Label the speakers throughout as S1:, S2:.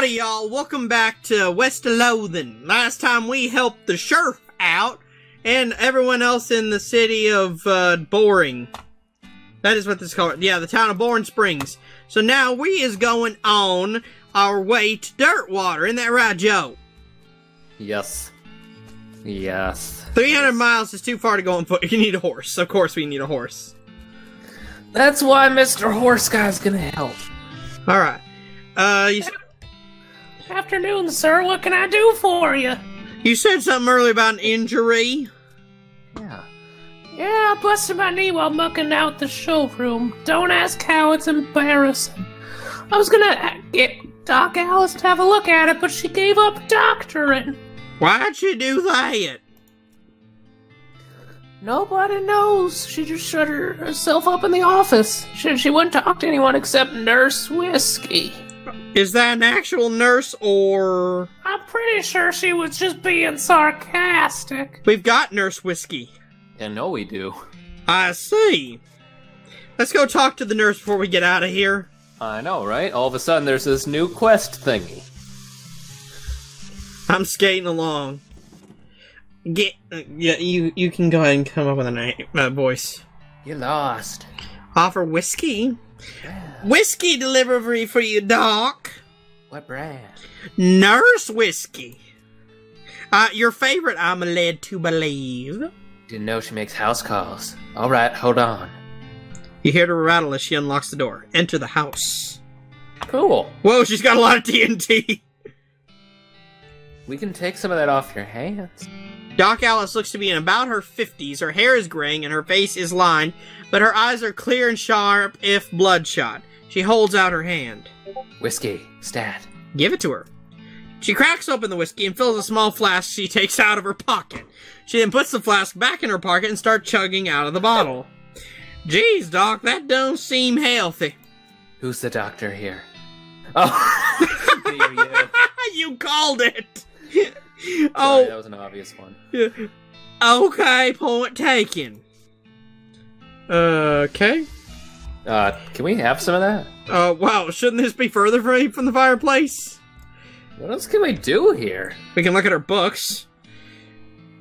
S1: Howdy, y'all. Welcome back to West Lothian. Last time we helped the sheriff out and everyone else in the city of Boring. That is what this is called. Yeah, the town of Boring Springs. So now we is going on our way to Dirtwater. Isn't that right, Joe?
S2: Yes. Yes.
S1: 300 miles is too far to go on foot. You need a horse. Of course we need a horse.
S2: That's why Mr. Horse Guy's gonna help.
S1: Alright.
S3: Afternoon, sir. What can I do for you?
S1: You said something earlier about an injury.
S2: Yeah.
S3: Yeah, I busted my knee while mucking out the showroom. Don't ask how, it's embarrassing. I was gonna get Doc Alice to have a look at it, but she gave up doctoring.
S1: Why'd you do that?
S3: Nobody knows. She just shut herself up in the office. She wouldn't talk to anyone except Nurse Whiskey.
S1: Is that an actual nurse, or...?
S3: I'm pretty sure she was just being sarcastic.
S1: We've got Nurse Whiskey.
S2: I know we do.
S1: I see. Let's go talk to the nurse before we get out of here.
S2: I know, right? All of a sudden there's this new quest thingy.
S1: I'm skating along. Yeah, you can go ahead and come up with a voice.
S2: You lost.
S1: Offer whiskey.
S2: Yeah.
S1: Whiskey delivery for you, Doc.
S2: What brand?
S1: Nurse Whiskey. Your favorite, I'm led to believe.
S2: Didn't know she makes house calls. Alright, hold on.
S1: You hear her rattle as she unlocks the door. Enter the house.
S2: Cool.
S1: Whoa, she's got a lot of TNT.
S2: We can take some of that off your hands.
S1: Doc Alice looks to be in about her 50s. Her hair is graying and her face is lined, but her eyes are clear and sharp if bloodshot. She holds out her hand.
S2: Whiskey. Stat.
S1: Give it to her. She cracks open the whiskey and fills a small flask she takes out of her pocket. She then puts the flask back in her pocket and starts chugging out of the bottle. Geez, Doc, that don't seem healthy.
S2: Who's the doctor here? Oh, dear you.
S1: You called it!
S2: Sorry, that was an obvious one.
S1: Okay, point taken. Okay.
S2: Can we have some of that?
S1: Wow, shouldn't this be further from the fireplace?
S2: What else can we do here?
S1: We can look at our books.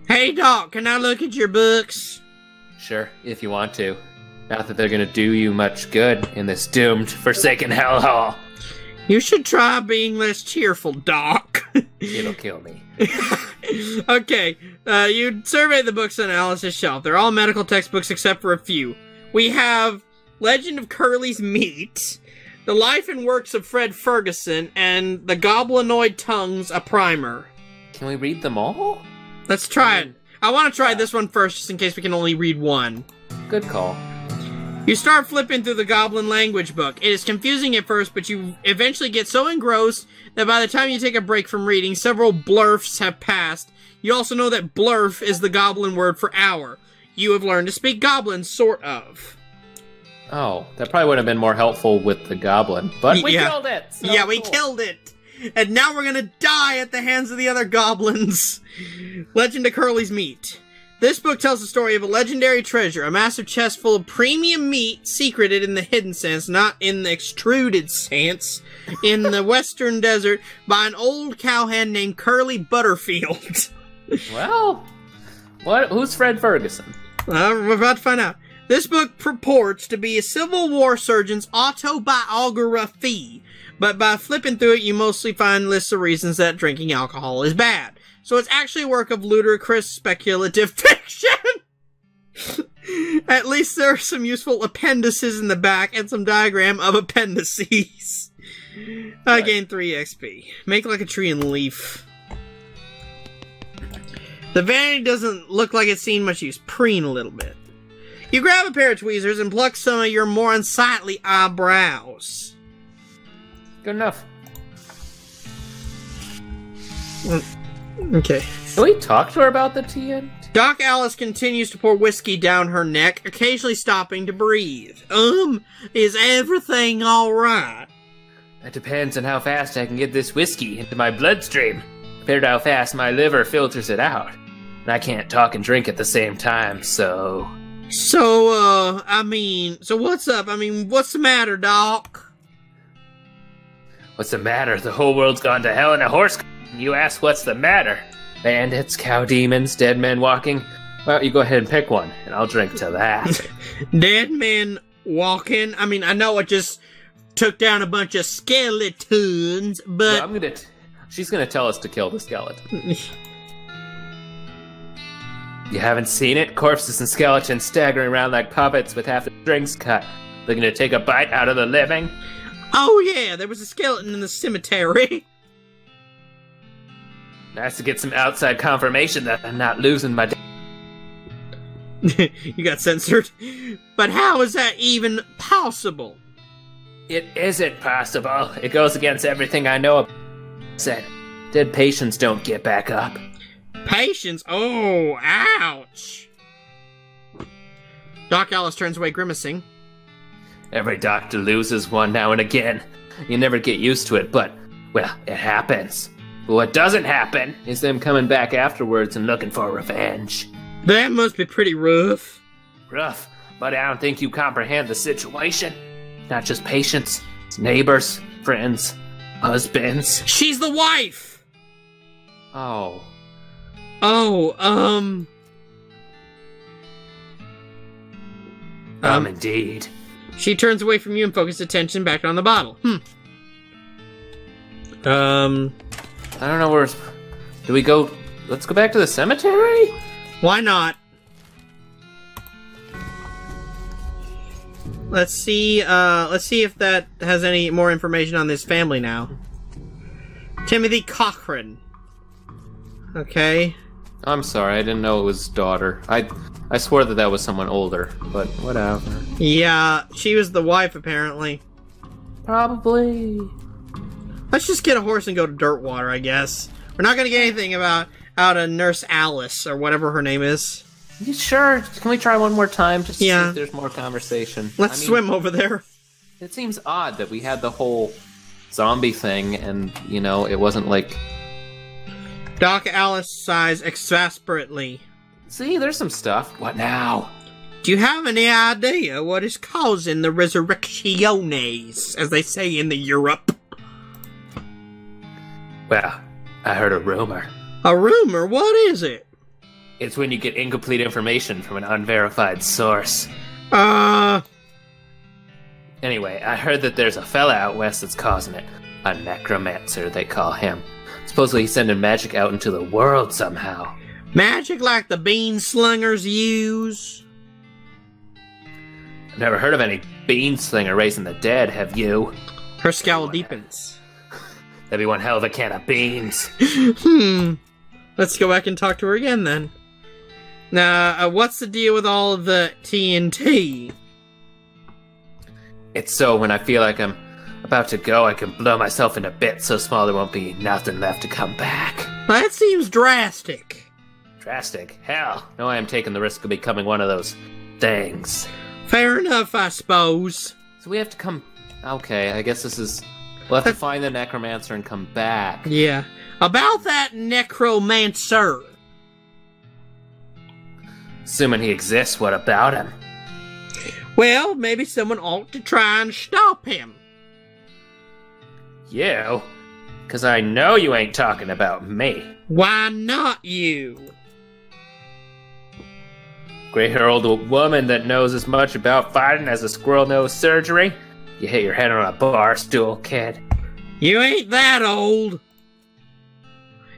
S1: Hey, Doc, can I look at your books?
S2: Sure, if you want to. Not that they're gonna do you much good in this doomed, forsaken hellhole.
S1: You should try being less cheerful, Doc.
S2: It'll kill me.
S1: Okay, you survey the books on Alice's shelf. They're all medical textbooks except for a few. We have Legend of Curly's Meat, The Life and Works of Fred Ferguson, and The Goblinoid Tongues, a primer.
S2: Can we read them all?
S1: Let's try it. I want to try this one first, just in case we can only read one.
S2: Good call.
S1: You start flipping through the Goblin language book. It is confusing at first, but you eventually get so engrossed that by the time you take a break from reading, several blurfs have passed. You also know that blurf is the Goblin word for hour. You have learned to speak Goblin, sort of.
S2: Oh, that probably would have been more helpful with the Goblin, but we
S1: Yeah.
S2: killed it! So
S1: Yeah, we
S2: cool.
S1: killed it! And now we're gonna die at the hands of the other goblins. Legend of Curly's Meat. This book tells the story of a legendary treasure, a massive chest full of premium meat secreted in the hidden sense, not in the extruded sense, in the western desert by an old cowhand named Curly Butterfield.
S2: Well, who's Fred Ferguson?
S1: We're about to find out. This book purports to be a Civil War surgeon's autobiography, but by flipping through it, you mostly find lists of reasons that drinking alcohol is bad. So it's actually a work of ludicrous speculative fiction! At least there are some useful appendices in the back and some diagram of appendices. I gained 3 XP. Make like a tree and leaf. The vanity doesn't look like it's seen much use. Preen a little bit. You grab a pair of tweezers and pluck some of your more unsightly eyebrows.
S2: Good enough.
S1: Okay.
S2: Can we talk to her about the TNT?
S1: Doc Alice continues to pour whiskey down her neck, occasionally stopping to breathe. Is everything alright?
S2: That depends on how fast I can get this whiskey into my bloodstream, compared to how fast my liver filters it out. And I can't talk and drink at the same time, so...
S1: So what's up? What's the matter, Doc?
S2: What's the matter? The whole world's gone to hell in a horse. You ask what's the matter? Bandits, cow demons, dead men walking? Why don't you go ahead and pick one, and I'll drink to that.
S1: Dead men walking? I mean, I know it just took down a bunch of skeletons, but...
S2: Well, she's gonna tell us to kill the skeleton. You haven't seen it? Corpses and skeletons staggering around like puppets with half the strings cut, looking to take a bite out of the living.
S1: Oh yeah, there was a skeleton in the cemetery.
S2: Nice to get some outside confirmation that I'm not losing my...
S1: You got censored. But how is that even possible?
S2: It isn't possible. It goes against everything I know about. Said, dead patients don't get back up.
S1: Patience? Oh, ouch. Doc Alice turns away grimacing.
S2: Every doctor loses one now and again. You never get used to it, but, well, it happens. But what doesn't happen is them coming back afterwards and looking for revenge.
S1: That must be pretty rough.
S2: Rough, but I don't think you comprehend the situation. Not just patients, it's neighbors, friends, husbands.
S1: She's the wife!
S2: Oh.
S1: Oh,
S2: Indeed.
S1: She turns away from you and focuses attention back on the bottle.
S2: I don't know where... Do we go... Let's go back to the cemetery?
S1: Why not? Let's see if that has any more information on this family now. Timothy Cochran. Okay.
S2: I'm sorry, I didn't know it was daughter. I swore that was someone older, but whatever.
S1: Yeah, she was the wife, apparently.
S2: Probably.
S1: Let's just get a horse and go to Dirtwater, I guess. We're not gonna get anything out of Nurse Alice, or whatever her name is.
S2: You sure? Can we try one more time? Just to see
S1: Yeah.
S2: if there's more conversation.
S1: Let's swim over there.
S2: It seems odd that we had the whole zombie thing, and, you know, it wasn't like...
S1: Doc Alice sighs exasperately.
S2: See, there's some stuff. What now?
S1: Do you have any idea what is causing the resurrectiones, as they say in the Europe?
S2: Well, I heard a rumor.
S1: A rumor? What is it?
S2: It's when you get incomplete information from an unverified source. Anyway, I heard that there's a fella out west that's causing it. A necromancer, they call him. Supposedly he's sending magic out into the world somehow.
S1: Magic like the bean slingers use?
S2: I've never heard of any bean slinger raising the dead, have you?
S1: Her scowl deepens.
S2: That'd be one hell of a can of beans.
S1: Let's go back and talk to her again, then. Now, what's the deal with all of the TNT?
S2: It's so when I feel like I'm about to go, I can blow myself into bits so small there won't be nothing left to come back.
S1: That seems drastic.
S2: Drastic? Hell, no, I am taking the risk of becoming one of those things.
S1: Fair enough, I suppose.
S2: So we have to come... Okay, I guess this is... We'll have to find the necromancer and come back.
S1: Yeah. About that necromancer.
S2: Assuming he exists, what about him?
S1: Well, maybe someone ought to try and stop him.
S2: You? 'Cause I know you ain't talking about me.
S1: Why not you?
S2: Gray-haired old woman that knows as much about fighting as a squirrel knows surgery? You hit your head on a bar stool, kid.
S1: You ain't that old.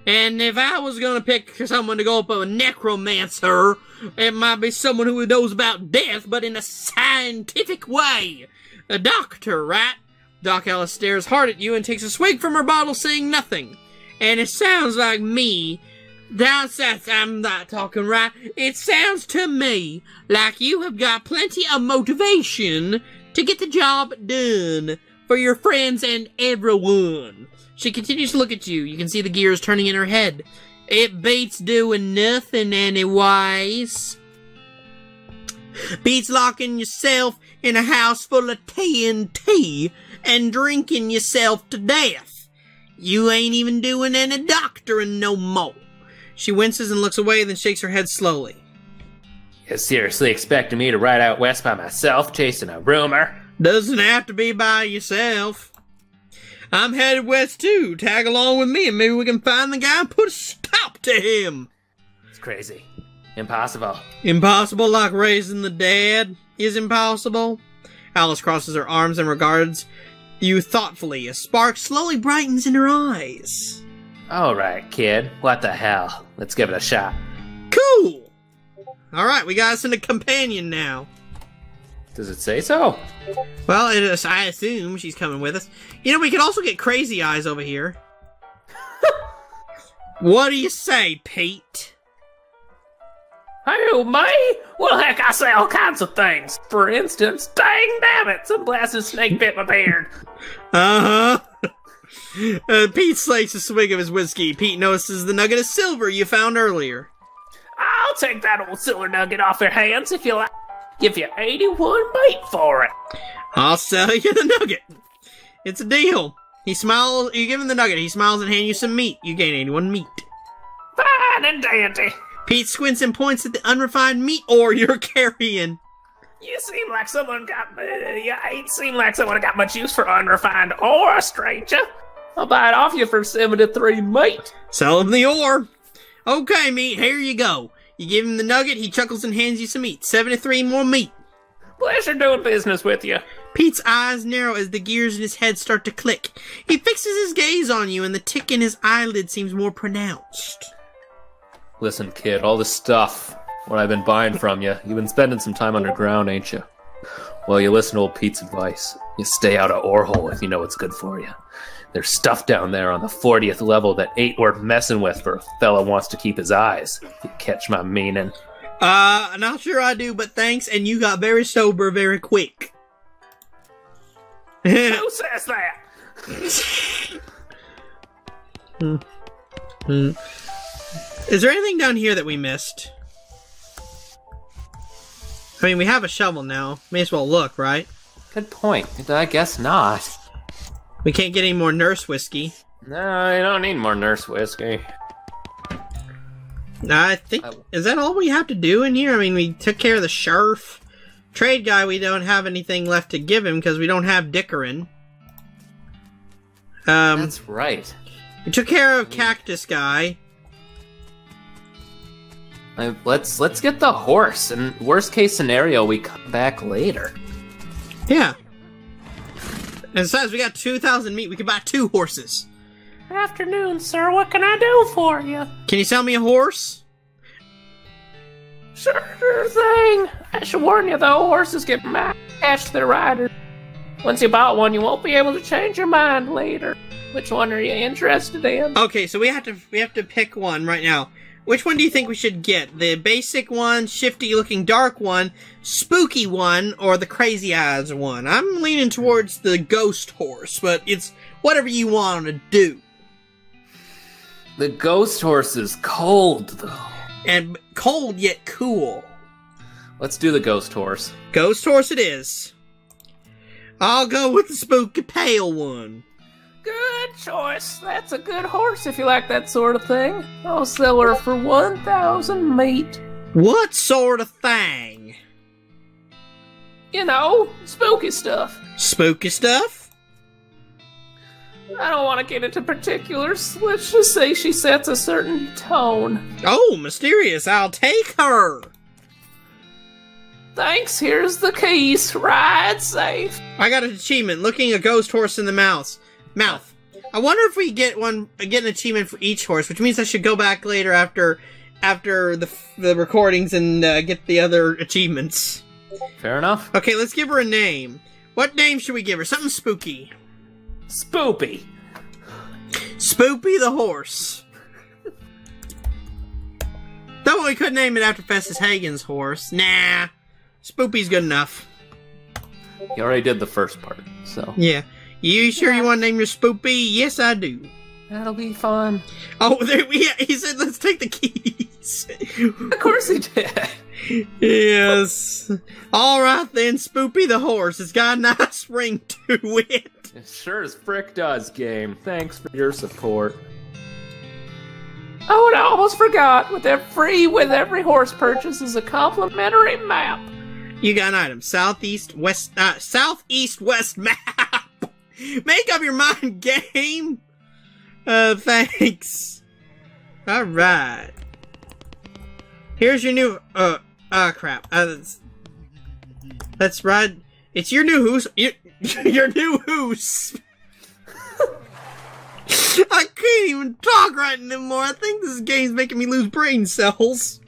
S1: And if I was gonna pick someone to go up with a necromancer, it might be someone who knows about death, but in a scientific way. A doctor, right? Doc Alice stares hard at you and takes a swig from her bottle, saying nothing. And it sounds like me. I'm not talking right. It sounds to me like you have got plenty of motivation to get the job done for your friends and everyone. She continues to look at you. You can see the gears turning in her head. It beats doing nothing anyways. Beats locking yourself in a house full of TNT and drinking yourself to death. You ain't even doing any doctoring no more. She winces and looks away, then shakes her head slowly.
S2: You seriously expecting me to ride out west by myself, chasing a rumor?
S1: Doesn't have to be by yourself. I'm headed west too. Tag along with me and maybe we can find the guy and put a stop to him.
S2: It's crazy. Impossible.
S1: Impossible like raising the dead is impossible. Alice crosses her arms and regards you thoughtfully. A spark slowly brightens in her eyes.
S2: Alright, kid. What the hell? Let's give it a shot.
S1: Cool! Alright, we got us a companion now.
S2: Does it say so?
S1: Well, I assume she's coming with us. You know, we could also get Crazy Eyes over here. What do you say, Pete?
S3: Who, me? Well, heck, I say all kinds of things. For instance, dang damn it, some blasted snake bit my beard.
S1: Pete slakes a swig of his whiskey. Pete notices the nugget of silver you found earlier.
S3: I'll take that old silver nugget off your hands if you like. Give you 81 meat for it.
S1: I'll sell you the nugget. It's a deal. He smiles. You give him the nugget. He smiles and hands you some meat. You gain 81 meat.
S3: Fine and dandy.
S1: Pete squints and points at the unrefined meat ore you're carrying.
S3: You seem like someone got. You ain't seem like someone got much use for unrefined ore, stranger. I'll buy it off you for 73 meat.
S1: Sell him the ore. Okay, meat. Here you go. You give him the nugget. He chuckles and hands you some meat. 73 more meat.
S3: Pleasure doing business with you.
S1: Pete's eyes narrow as the gears in his head start to click. He fixes his gaze on you, and the tick in his eyelid seems more pronounced.
S2: Listen, kid, all this stuff, what I've been buying from you, you've been spending some time underground, ain't you? Well, you listen to old Pete's advice. You stay out of ore hole if you know what's good for you. There's stuff down there on the 40th level that ain't worth messing with for a fella wants to keep his eyes. If you catch my meaning.
S1: Not sure I do, but thanks, and you got very sober very quick.
S3: Who says that?
S1: Is there anything down here that we missed? I mean, we have a shovel now. May as well look, right?
S2: Good point. I guess not.
S1: We can't get any more nurse whiskey.
S2: No, you don't need more nurse whiskey.
S1: I think... Is that all we have to do in here? I mean, we took care of the sheriff. Trade guy, we don't have anything left to give him because we don't have Dickerin.
S2: That's right.
S1: We took care of Cactus guy.
S2: Let's get the horse, and worst case scenario, we come back later.
S1: Yeah. And besides, we got 2,000 meat. We could buy 2 horses.
S3: Afternoon, sir. What can I do for you?
S1: Can you sell me a horse?
S3: Sure thing. I should warn you, though, horses get attached to their riders. Once you bought one, you won't be able to change your mind later. Which one are you interested in?
S1: Okay, so we have to pick one right now. Which one do you think we should get? The basic one, shifty-looking dark one, spooky one, or the crazy eyes one? I'm leaning towards the ghost horse, but it's whatever you want to do.
S2: The ghost horse is cold, though.
S1: And cold yet cool.
S2: Let's do the ghost horse.
S1: Ghost horse it is. I'll go with the spooky pale one.
S3: Good choice. That's a good horse if you like that sort of thing. I'll sell her for 1,000 meat.
S1: What sort of thing?
S3: You know, spooky stuff.
S1: Spooky stuff?
S3: I don't want to get into particulars. Let's just say she sets a certain tone.
S1: Oh, mysterious. I'll take her.
S3: Thanks, here's the keys. Ride safe.
S1: I got an achievement, looking a ghost horse in the mouth. I wonder if we get an achievement for each horse, which means I should go back later after the recordings and get the other achievements.
S2: Fair enough.
S1: Okay, let's give her a name. What name should we give her? Something spooky.
S2: Spoopy.
S1: Spoopy the horse. Though we could name it after Festus Hagen's horse. Nah. Spoopy's good enough.
S2: You already did the first part, so.
S1: Yeah. You sure you want to name your Spoopy? Yes, I do.
S3: That'll be fun.
S1: Oh, he said let's take the keys.
S2: Of course he did.
S1: Yes. All right then, Spoopy the horse. It's got a nice ring to it.
S2: It sure as frick does, game. Thanks for your support.
S3: Oh, and I almost forgot. With every horse purchase is a complimentary map.
S1: You got an item. Southeast west map. Make up your mind, game! Thanks. Alright. Here's your new, crap. That's right. It's your new hoose. Your new hoose. I can't even talk right anymore. I think this game's making me lose brain cells.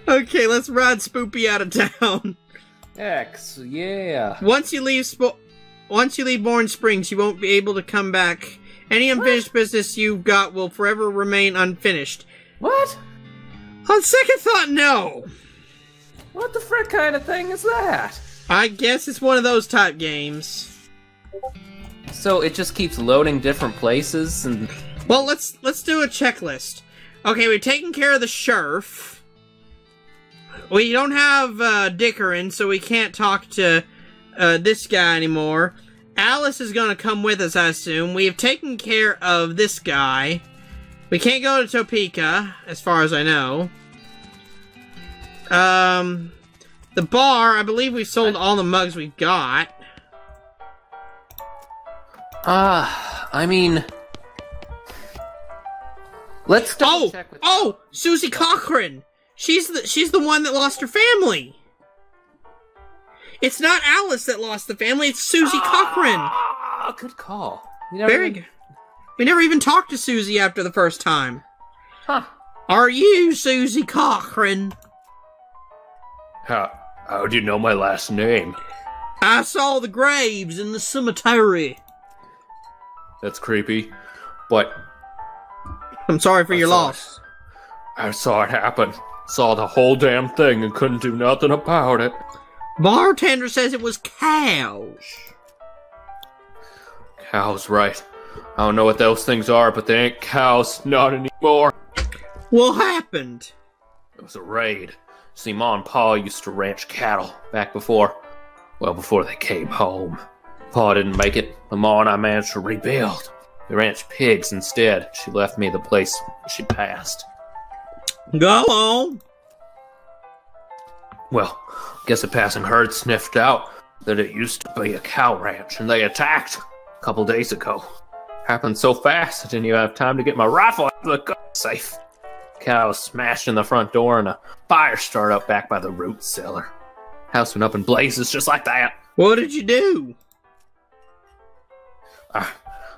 S1: Okay, let's ride Spoopy out of town.
S2: X, yeah.
S1: Once you leave Bourne Springs, you won't be able to come back. Any unfinished business you've got will forever remain unfinished.
S2: What?
S1: On second thought, no.
S2: What the frick kind of thing is that?
S1: I guess it's one of those type games.
S2: So it just keeps loading different places and...
S1: Well, let's do a checklist. Okay, we've taken care of the sheriff. We don't have Dickerin, so we can't talk to this guy anymore. Alice is gonna come with us, I assume. We have taken care of this guy. We can't go to Topeka, as far as I know. The bar, I believe we sold all the mugs we've got.
S2: I mean... Let's double check with...
S1: Oh! Susie Cochran! She's the one that lost her family! It's not Alice that lost the family, it's Susie Cochran!
S2: Good call.
S1: Very good. We never even talked to Susie after the first time.
S2: Huh.
S1: Are you Susie Cochran?
S2: How do you know my last name?
S1: I saw the graves in the cemetery.
S2: That's creepy, but...
S1: I'm sorry for your loss.
S2: I saw it happen. Saw the whole damn thing and couldn't do nothing about it.
S1: Bartender says it was cows.
S2: Cows, right. I don't know what those things are, but they ain't cows. Not anymore.
S1: What happened?
S2: It was a raid. See, Ma and Pa used to ranch cattle back before they came home. Pa didn't make it, but Ma and I managed to rebuild. We ranched pigs instead. She left me the place she passed.
S1: Go on.
S2: Well, I guess a passing herd sniffed out that it used to be a cow ranch, and they attacked a couple days ago. Happened so fast, I didn't even have time to get my rifle out of the gun safe. Cows smashed in the front door, and a fire started up back by the root cellar. House went up in blazes just like that.
S1: What did you do?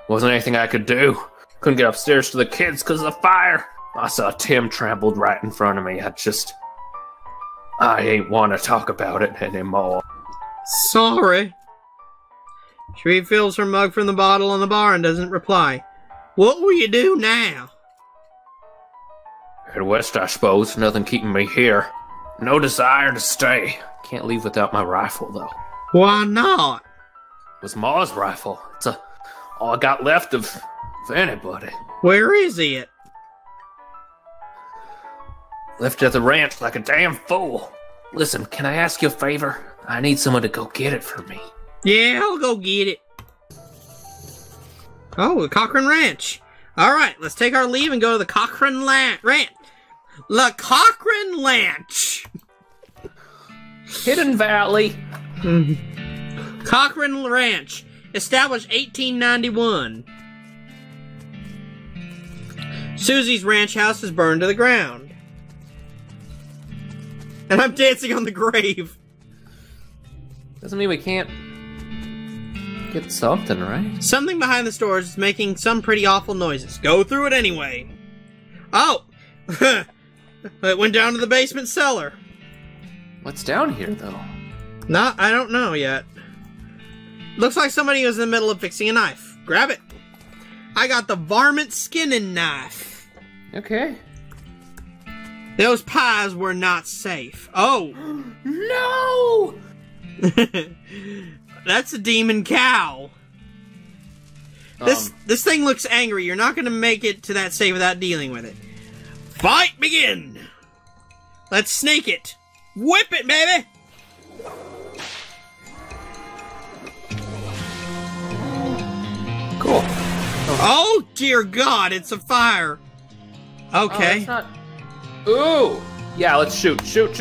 S2: Wasn't anything I could do. Couldn't get upstairs to the kids because of the fire. I saw Tim trampled right in front of me. I ain't want to talk about it anymore.
S1: Sorry. She refills her mug from the bottle on the bar and doesn't reply. What will you do now?
S2: Head west, I suppose. Nothing keeping me here. No desire to stay. Can't leave without my rifle, though.
S1: Why not?
S2: It was Ma's rifle. It's all I got left of anybody.
S1: Where is it?
S2: Left it at the ranch like a damn fool. Listen, can I ask you a favor? I need someone to go get it for me.
S1: Yeah, I'll go get it. Oh, the Cochran Ranch. Alright, let's take our leave and go to the Cochran Ranch. La Cochran Ranch.
S2: Hidden Valley.
S1: Cochran Ranch. Established 1891. Susie's ranch house is burned to the ground. And I'm dancing on the grave.
S2: Doesn't mean we can't get something, right?
S1: Something behind the stores is making some pretty awful noises. Go through it anyway. Oh! It went down to the basement cellar.
S2: What's down here, though?
S1: I don't know yet. Looks like somebody was in the middle of fixing a knife. Grab it. I got the varmint skinning knife.
S2: Okay.
S1: Those pies were not safe. Oh!
S2: No!
S1: That's a demon cow. This thing looks angry. You're not going to make it to that save without dealing with it. Fight begin! Let's snake it. Whip it, baby!
S2: Cool.
S1: Oh, dear God, it's a fire. Okay.
S2: Ooh! Yeah, let's shoot. Shoot.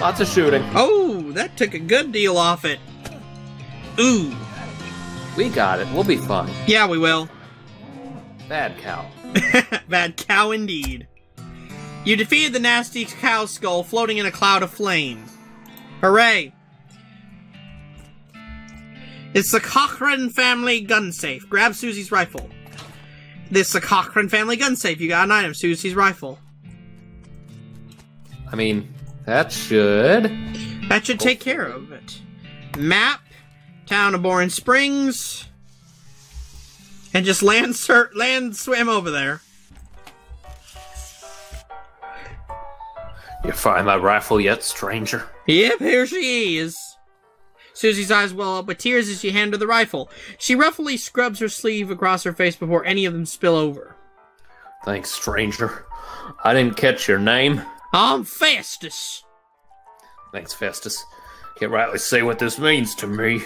S2: Lots of shooting.
S1: Oh, that took a good deal off it. Ooh.
S2: We got it. We'll be fine.
S1: Yeah, we will.
S2: Bad cow.
S1: Bad cow indeed. You defeated the nasty cow skull floating in a cloud of flame. Hooray! It's the Cochran family gun safe. Grab Susie's rifle. This is the Cochran family gun safe. You got an item, Susie's rifle.
S2: I mean, that should...
S1: That should take care of it. Map. Town of Boring Springs. And just land swim over there.
S2: You find my rifle yet, stranger?
S1: Yep, here she is. Susie's eyes well up with tears as she handed her the rifle. She roughly scrubs her sleeve across her face before any of them spill over.
S2: Thanks, stranger. I didn't catch your name.
S1: I'm Festus.
S2: Thanks, Festus. Can't rightly say what this means to me.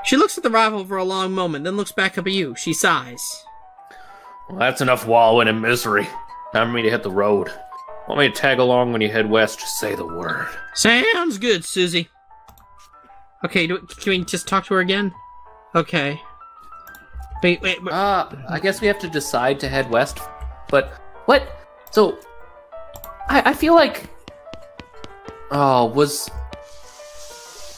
S1: She looks at the rifle for a long moment, then looks back up at you. She sighs.
S2: Well, that's enough wallowing in misery. Time for me to hit the road. Want me to tag along when you head west? Just say the word.
S1: Sounds good, Susie. Okay, can we just talk to her again? Okay. Wait.
S2: I guess we have to decide to head west. But, what? So, I feel like... Oh,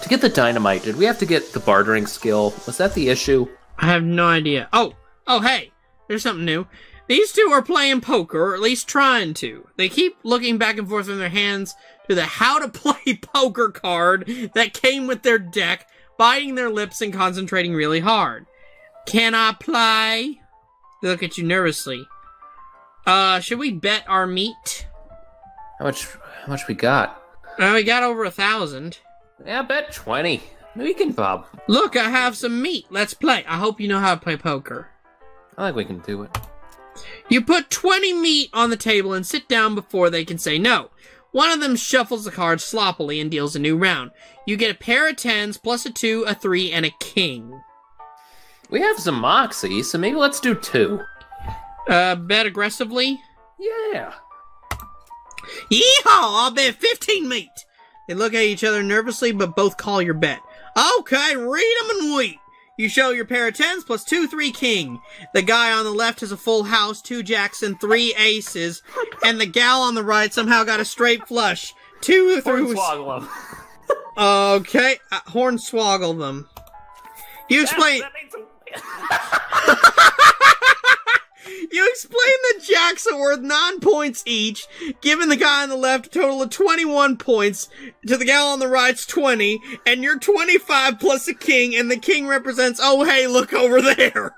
S2: to get the dynamite, did we have to get the bartering skill? Was that the issue?
S1: I have no idea. Oh, hey, there's something new. These two are playing poker, or at least trying to. They keep looking back and forth in their hands to the how to play poker card that came with their deck, biting their lips and concentrating really hard. Can I play? They look at you nervously. Should we bet our meat?
S2: How much we got?
S1: We got over 1,000.
S2: Yeah, I bet 20. We can bob.
S1: Look, I have some meat. Let's play. I hope you know how to play poker.
S2: I think we can do it.
S1: You put 20 meat on the table and sit down before they can say no. One of them shuffles the cards sloppily and deals a new round. You get a pair of 10s, plus a 2, a 3, and a king.
S2: We have some moxie, so maybe let's do 2.
S1: Bet aggressively?
S2: Yeah.
S1: Yeehaw! I'll bet 15 meat. They look at each other nervously, but both call your bet. Okay, read them and wait. You show your pair of 10s, plus 2, 3, king. The guy on the left has a full house, 2 jacks, and 3 aces. And the gal on the right somehow got a straight flush. 2 through...
S2: Hornswoggle them.
S1: Okay, hornswoggle them. You explain... You explain that jacks are worth 9 points each, giving the guy on the left a total of 21 points, to the gal on the right's 20, and you're 25 plus a king, and the king represents, oh hey, look over there.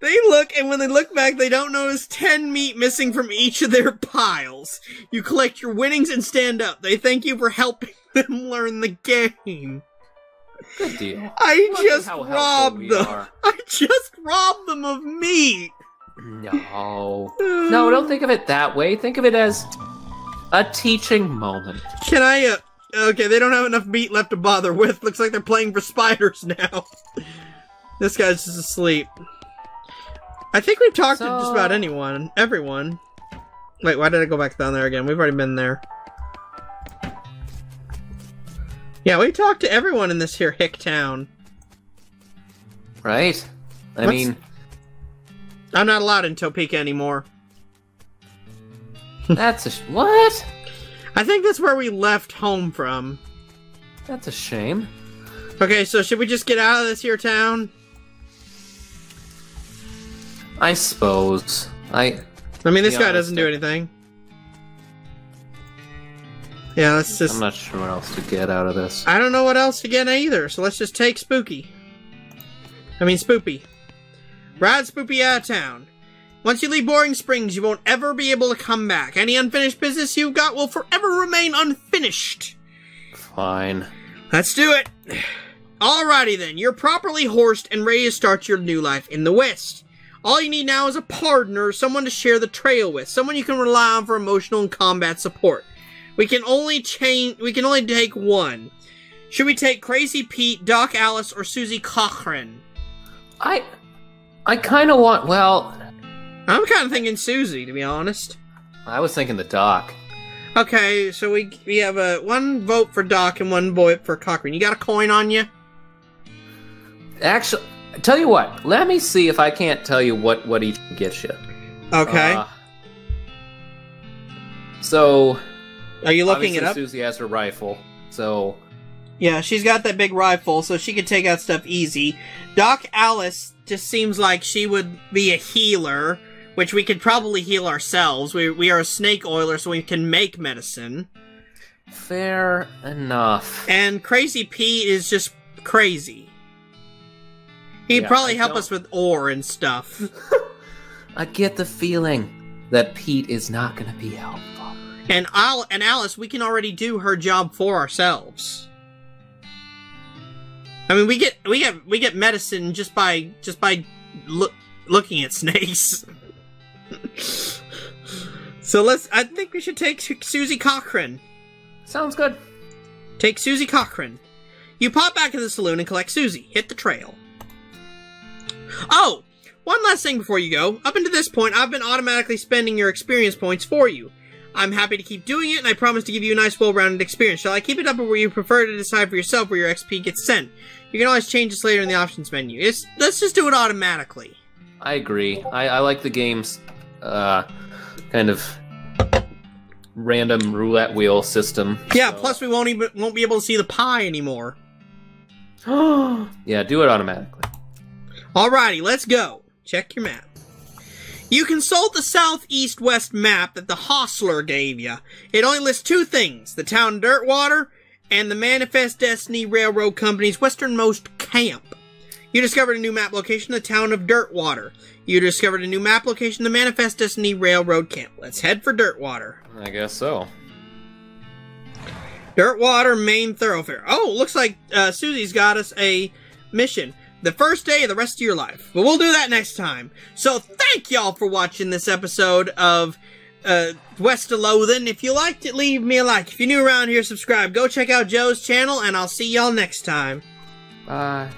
S1: They look, and when they look back, they don't notice 10 meat missing from each of their piles. You collect your winnings and stand up. They thank you for helping them learn the game.
S2: Good deal.
S1: I just robbed them of meat.
S2: No, don't think of it that way. Think of it as a teaching moment.
S1: Can I, okay, they don't have enough meat left to bother with. Looks like they're playing for spiders now. This guy's just asleep. I think we've talked to just about everyone. Wait, why did I go back down there again? We've already been there. Yeah, we talked to everyone in this here hick town.
S2: Right? I mean...
S1: I'm not allowed in Topeka anymore.
S2: That's a... What?
S1: I think that's where we left home from.
S2: That's a shame.
S1: Okay, so should we just get out of this here town?
S2: I suppose. I
S1: mean, this guy doesn't do anything. Yeah, let's just...
S2: I'm not sure what else to get out of this.
S1: I don't know what else to get either, so let's just take Spoopy. Ride Spoopy out of town. Once you leave Boring Springs, you won't ever be able to come back. Any unfinished business you've got will forever remain unfinished.
S2: Fine.
S1: Let's do it. Alrighty then, you're properly horsed and ready to start your new life in the West. All you need now is a partner, someone to share the trail with, someone you can rely on for emotional and combat support. We can only take one. Should we take Crazy Pete, Doc Alice, or Susie Cochran?
S2: I kind of want, well...
S1: I'm kind of thinking Susie, to be honest.
S2: I was thinking the Doc.
S1: Okay, so we have one vote for Doc and one vote for Cochran. You got a coin on you?
S2: Actually, Tell you what, let me see if I can't tell you what each gets you.
S1: Okay.
S2: So,
S1: are you looking it up?
S2: Susie has her rifle, so...
S1: Yeah, she's got that big rifle, so she can take out stuff easy. Doc Alice just seems like she would be a healer, which we could probably heal ourselves. We are a snake oiler, so we can make medicine.
S2: Fair enough.
S1: And Crazy Pete is just crazy. He'd probably help us with ore and stuff.
S2: I get the feeling that Pete is not going to be helpful.
S1: And Alice, we can already do her job for ourselves. I mean, we get medicine just by looking at snakes. So I think we should take Susie Cochran.
S2: Sounds good.
S1: Take Susie Cochran. You pop back in the saloon and collect Susie. Hit the trail. Oh! One last thing before you go. Up until this point, I've been automatically spending your experience points for you. I'm happy to keep doing it, and I promise to give you a nice, well-rounded experience. Shall I keep it up, or will you prefer to decide for yourself where your XP gets sent? You can always change this later in the options menu. Let's just do it automatically.
S2: I agree. I like the game's kind of random roulette wheel system.
S1: Yeah, so. Plus we won't be able to see the pie anymore.
S2: Yeah, do it automatically.
S1: Alrighty, let's go. Check your map. You consult the southeast-west map that the Hostler gave you. It only lists two things, the town Dirtwater and the Manifest Destiny Railroad Company's westernmost camp. You discovered a new map location, the town of Dirtwater. You discovered a new map location, the Manifest Destiny Railroad Camp. Let's head for Dirtwater.
S2: I guess so.
S1: Dirtwater main thoroughfare. Oh, looks like Susie's got us a mission. The first day of the rest of your life. But we'll do that next time. So thank y'all for watching this episode of West of Loathing. If you liked it, leave me a like. If you're new around here, subscribe. Go check out Joe's channel, and I'll see y'all next time.
S2: Bye.